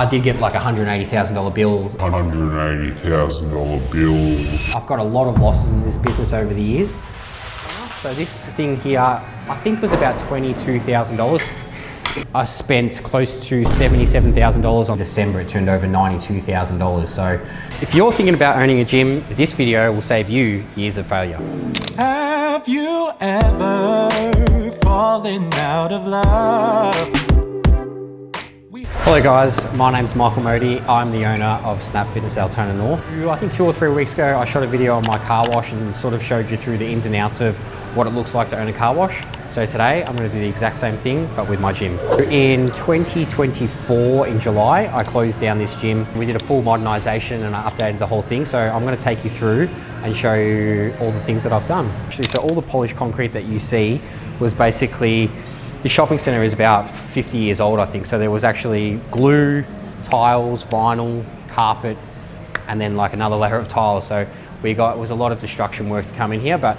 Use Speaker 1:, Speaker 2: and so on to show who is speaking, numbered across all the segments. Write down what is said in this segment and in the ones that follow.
Speaker 1: I did get like $180,000 bill.
Speaker 2: $180,000 bill.
Speaker 1: I've got a lot of losses in this business over the years. So this thing here, I think was about $22,000. I spent close to $77,000 on December. It turned over $92,000. So if you're thinking about owning a gym, this video will save you years of failure.
Speaker 3: Have you ever fallen out of love?
Speaker 1: Hello guys, my name's Michael Motee. I'm the owner of Snap Fitness Altona North. I think 2 or 3 weeks ago, I shot a video on my car wash and sort of showed you through the ins and outs of what it looks like to own a car wash. So today, I'm going to do the exact same thing, but with my gym. In 2024, in July, I closed down this gym. We did a full modernisation and I updated the whole thing. So I'm going to take you through and show you all the things that I've done. Actually, so all the polished concrete that you see was basically, the shopping centre is about 50 years old, I think. So there was actually glue, tiles, vinyl, carpet, and then like another layer of tiles. So it was a lot of destruction work to come in here, but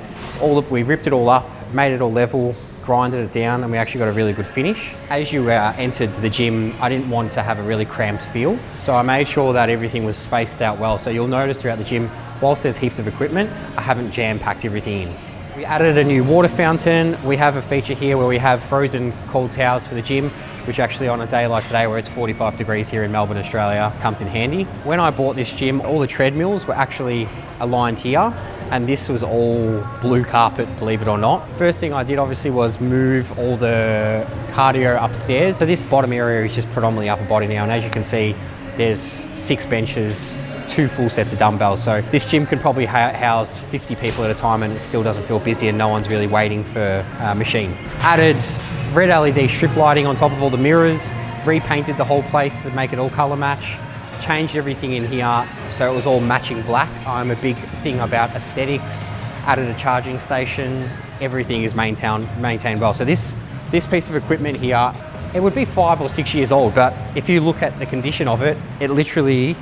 Speaker 1: we ripped it all up, made it all level, grinded it down, and we actually got a really good finish. As you entered the gym, I didn't want to have a really cramped feel, so I made sure that everything was spaced out well. So you'll notice throughout the gym, whilst there's heaps of equipment, I haven't jam-packed everything in. We added a new water fountain. We have a feature here where we have frozen cold towels for the gym, which actually on a day like today where it's 45 degrees here in Melbourne, Australia, comes in handy. When I bought this gym, all the treadmills were actually aligned here, and this was all blue carpet, believe it or not. First thing I did obviously was move all the cardio upstairs. So this bottom area is just predominantly upper body now, and as you can see, there's 6 benches, 2 full sets of dumbbells. So this gym can probably house 50 people at a time and it still doesn't feel busy and no one's really waiting for a machine. Added red LED strip lighting on top of all the mirrors, repainted the whole place to make it all color match, changed everything in here so it was all matching black. I'm a big thing about aesthetics, added a charging station, everything is maintained well. So this piece of equipment here, it would be 5 or 6 years old, but if you look at the condition of it, it literally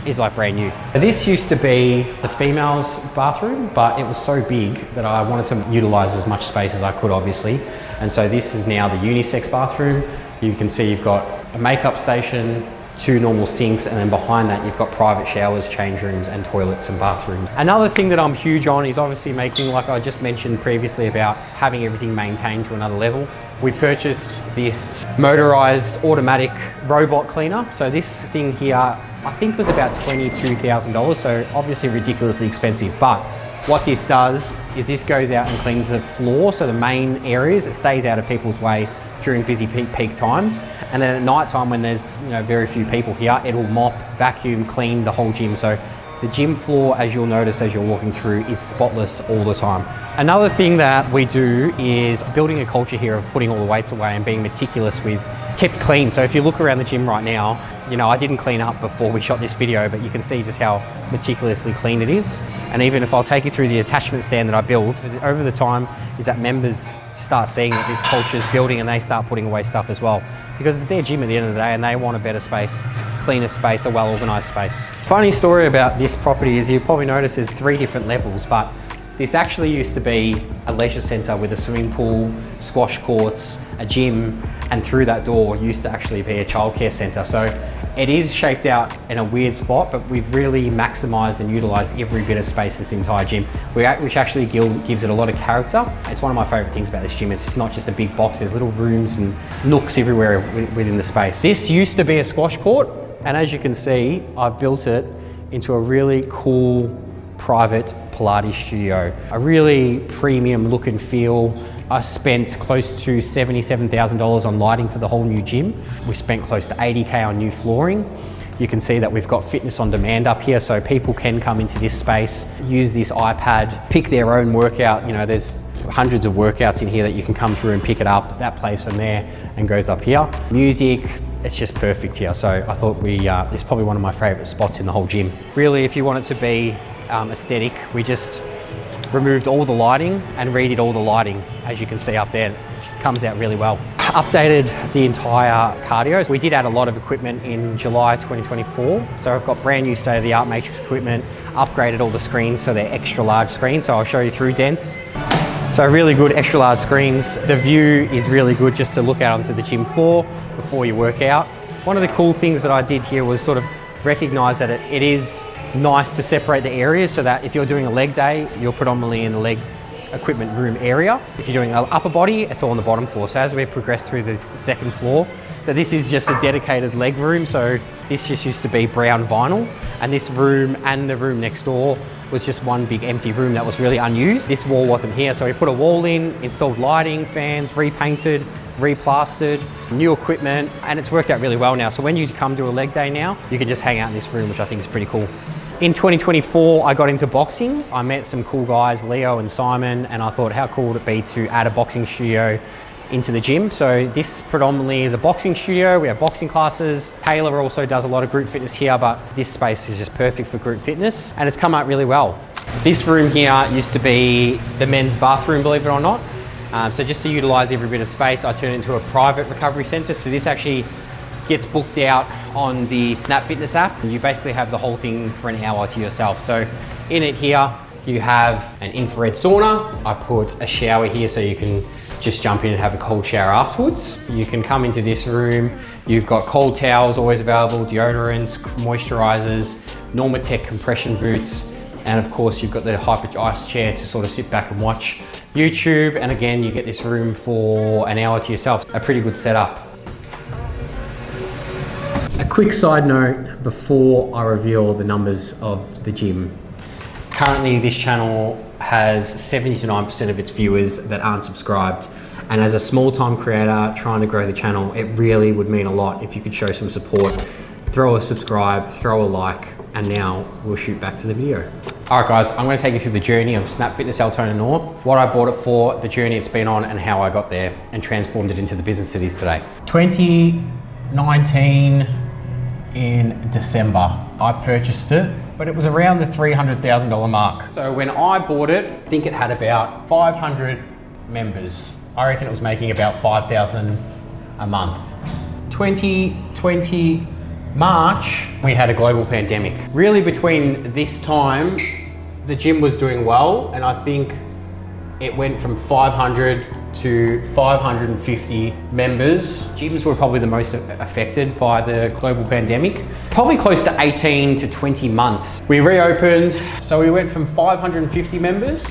Speaker 1: is like brand new. This used to be the female's bathroom, but it was so big that I wanted to utilize as much space as I could, obviously. And so this is now the unisex bathroom. You can see you've got a makeup station, 2 normal sinks, and then behind that you've got private showers, change rooms, and toilets and bathrooms. Another thing that I'm huge on is obviously making, like I just mentioned previously, about having everything maintained to another level. We purchased this motorized automatic robot cleaner. So this thing here, I think was about $22,000, so obviously ridiculously expensive. But what this does is this goes out and cleans the floor, so the main areas, it stays out of people's way during busy peak times. And then at night time when there's very few people here, it will mop, vacuum, clean the whole gym. So the gym floor, as you'll notice as you're walking through, is spotless all the time. Another thing that we do is building a culture here of putting all the weights away and being meticulous with kept clean. So if you look around the gym right now, I didn't clean up before we shot this video, but you can see just how meticulously clean it is. And even if I'll take you through the attachment stand that I built, over the time is that members start seeing that this culture is building and they start putting away stuff as well. Because it's their gym at the end of the day and they want a better space, cleaner space, a well-organized space. Funny story about this property is you probably notice there's 3 different levels, but this actually used to be a leisure centre with a swimming pool, squash courts, a gym, and through that door used to actually be a childcare centre. So it is shaped out in a weird spot, but we've really maximised and utilised every bit of space in this entire gym, which actually gives it a lot of character. It's one of my favourite things about this gym. It's not just a big box, there's little rooms and nooks everywhere within the space. This used to be a squash court, and as you can see, I've built it into a really cool private Pilates studio. A really premium look and feel. I spent close to $77,000 on lighting for the whole new gym. We spent close to $80K on new flooring. You can see that we've got fitness on demand up here, so people can come into this space, use this iPad, pick their own workout. There's hundreds of workouts in here that you can come through and pick it up. That plays from there and goes up here. Music, it's just perfect here. So I thought it's probably one of my favorite spots in the whole gym. Really, if you want it to be aesthetic, we just removed all the lighting and redid all the lighting. As you can see up there, it comes out really well. Updated the entire cardio. We did add a lot of equipment in July 2024. So I've got brand new state-of-the-art matrix equipment, upgraded all the screens so they're extra large screens. So I'll show you through dents. So really good extra large screens. The view is really good just to look out onto the gym floor before you work out. One of the cool things that I did here was sort of recognize that it is nice to separate the areas so that if you're doing a leg day, you're predominantly in the leg equipment room area. If you're doing an upper body, it's all on the bottom floor. So as we progress through this second floor, that this is just a dedicated leg room. So this just used to be brown vinyl, and this room and the room next door was just one big empty room that was really unused. This wall wasn't here, so we put a wall in, installed lighting, fans, repainted, replastered, new equipment, and it's worked out really well now. So when you come to a leg day now, you can just hang out in this room, which I think is pretty cool. In 2024, I got into boxing. I met some cool guys, Leo and Simon, and I thought how cool would it be to add a boxing studio into the gym. So this predominantly is a boxing studio. We have boxing classes. Taylor also does a lot of group fitness here, but this space is just perfect for group fitness, and it's come out really well. This room here used to be the men's bathroom, believe it or not. So just to utilize every bit of space, I turned it into a private recovery center. So this actually gets booked out on the Snap Fitness app. You basically have the whole thing for an hour to yourself. So in it here, you have an infrared sauna. I put a shower here so you can just jump in and have a cold shower afterwards. You can come into this room. You've got cold towels always available, deodorants, moisturizers, Normatec compression boots, and of course you've got the hyper ice chair to sort of sit back and watch YouTube. And again, you get this room for an hour to yourself. A pretty good setup. A quick side note before I reveal the numbers of the gym. Currently this channel has 79% of its viewers that aren't subscribed. And as a small time creator trying to grow the channel, it really would mean a lot if you could show some support. Throw a subscribe, throw a like, and now we'll shoot back to the video. All right guys, I'm gonna take you through the journey of Snap Fitness Altona North, what I bought it for, the journey it's been on, and how I got there and transformed it into the business it is today. 2019 in December, I purchased it, but it was around the $300,000 mark. So when I bought it, I think it had about 500 members. I reckon it was making about 5,000 a month. 2020 March, we had a global pandemic. Really between this time, the gym was doing well, and I think it went from 500 to 550 members. Gyms were probably the most affected by the global pandemic. Probably close to 18 to 20 months. We reopened, so we went from 550 members,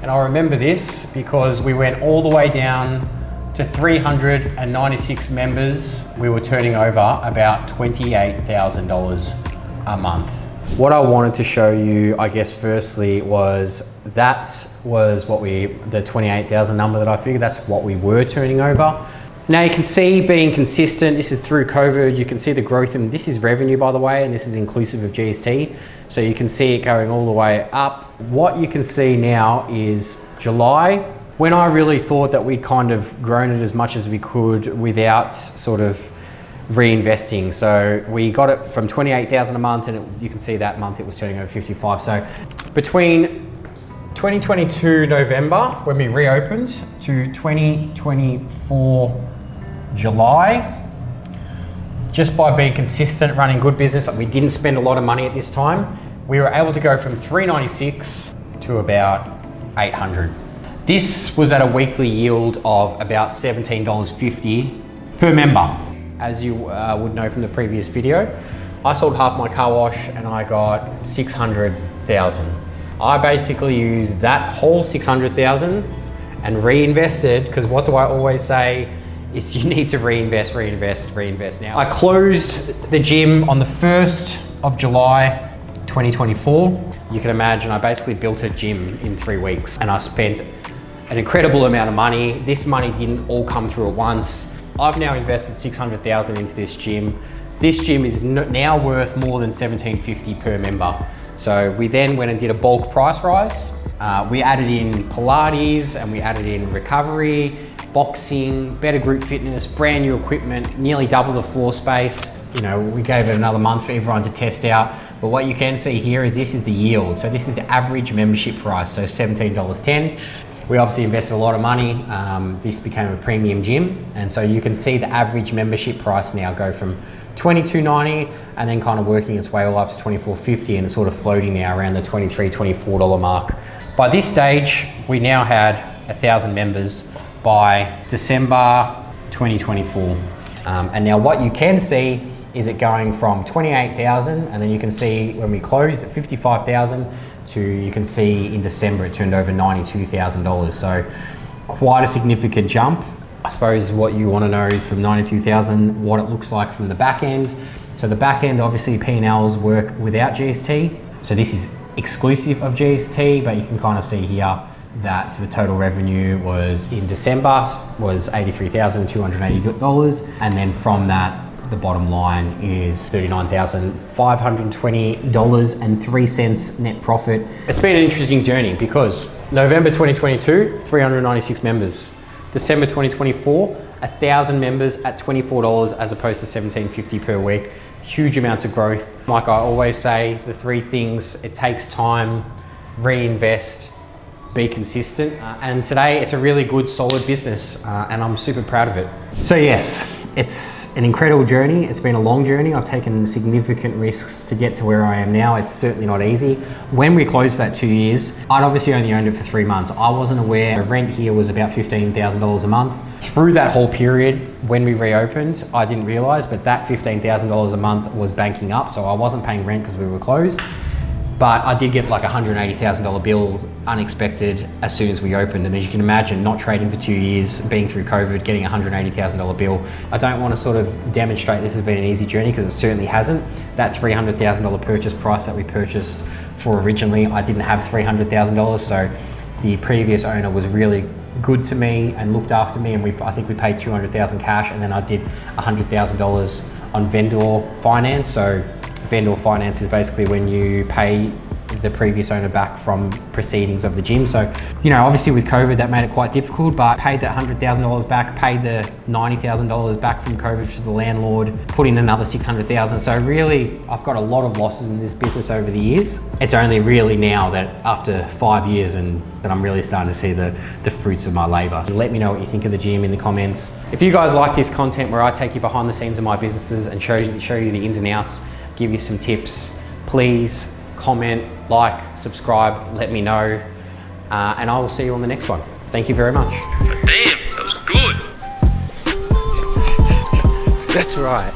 Speaker 1: and I remember this because we went all the way down to 396 members. We were turning over about $28,000 a month. What I wanted to show you, I guess, firstly was that was what the 28,000 number that I figured, that's what we were turning over. Now you can see being consistent, this is through COVID, you can see the growth, and this is revenue by the way, and this is inclusive of GST. So you can see it going all the way up. What you can see now is July, when I really thought that we'd kind of grown it as much as we could without sort of reinvesting. So we got it from 28,000 a month, and you can see that month it was turning over 55. So between 2022 November, when we reopened, to 2024 July, just by being consistent, running good business, we didn't spend a lot of money at this time, we were able to go from 396 to about 800. This was at a weekly yield of about $17.50 per member. As you would know from the previous video, I sold half my car wash and I got 600,000. I basically used that whole 600,000 and reinvested, because what do I always say is you need to reinvest, reinvest, reinvest now. I closed the gym on the 1st of July, 2024. You can imagine I basically built a gym in 3 weeks, and I spent an incredible amount of money. This money didn't all come through at once. I've now invested 600,000 into this gym. This gym is now worth more than $17.50 per member. So we then went and did a bulk price rise. We added in Pilates, and we added in recovery, boxing, better group fitness, brand new equipment, nearly double the floor space. You know, we gave it another month for everyone to test out. But what you can see here is this is the yield. So this is the average membership price, so $17.10. We obviously invested a lot of money. This became a premium gym. And so you can see the average membership price now go from $22.90 and then kind of working its way all up to $24.50, and it's sort of floating now around the $23, $24 mark. By this stage, we now had 1,000 members by December 2024. And now what you can see is it going from 28,000, and then you can see when we closed at 55,000 to, you can see in December it turned over $92,000. So quite a significant jump. I suppose what you want to know is from 92,000, what it looks like from the back end. So the back end, obviously P&Ls work without GST. So this is exclusive of GST, but you can kind of see here that the total revenue was in December was $83,280. And then from that, the bottom line is $39,520.03 net profit. It's been an interesting journey because November 2022, 396 members. December 2024, 1,000 members at $24 as opposed to $17.50 per week. Huge amounts of growth. Like I always say, the three things: it takes time, reinvest, be consistent. And today it's a really good, solid business, and I'm super proud of it. So yes, it's an incredible journey. It's been a long journey. I've taken significant risks to get to where I am now. It's certainly not easy. When we closed for that 2 years, I'd obviously only owned it for 3 months. I wasn't aware the rent here was about $15,000 a month. Through that whole period, when we reopened, I didn't realize, but that $15,000 a month was banking up. So I wasn't paying rent because we were closed. But I did get like a $180,000 bill unexpected as soon as we opened. And as you can imagine, not trading for 2 years, being through COVID, getting a $180,000 bill. I don't want to sort of demonstrate this has been an easy journey because it certainly hasn't. That $300,000 purchase price that we purchased for originally, I didn't have $300,000. So the previous owner was really good to me and looked after me. And I think we paid $200,000 cash, and then I did $100,000 on vendor finance. So vendor finance is basically when you pay the previous owner back from proceedings of the gym. So, you know, obviously with COVID that made it quite difficult, but paid that $100,000 back, paid the $90,000 back from COVID to the landlord, put in another $600,000. So really, I've got a lot of losses in this business over the years. It's only really now that after 5 years and that I'm really starting to see the fruits of my labor. Let me know what you think of the gym in the comments. If you guys like this content where I take you behind the scenes of my businesses and show you the ins and outs, give you some tips, please comment, like, subscribe, let me know, and I will see you on the next one. Thank you very much.
Speaker 2: Damn, that was good.
Speaker 1: That's right.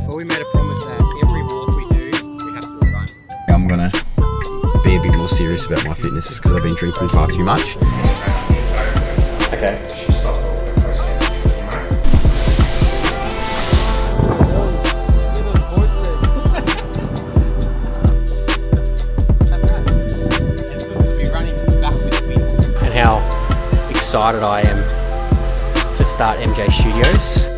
Speaker 1: Well, we made a promise that every walk we do, we have to run. I'm gonna be a bit more serious about my fitness because I've been drinking far too much. Okay. How excited I am to start MJ Studios.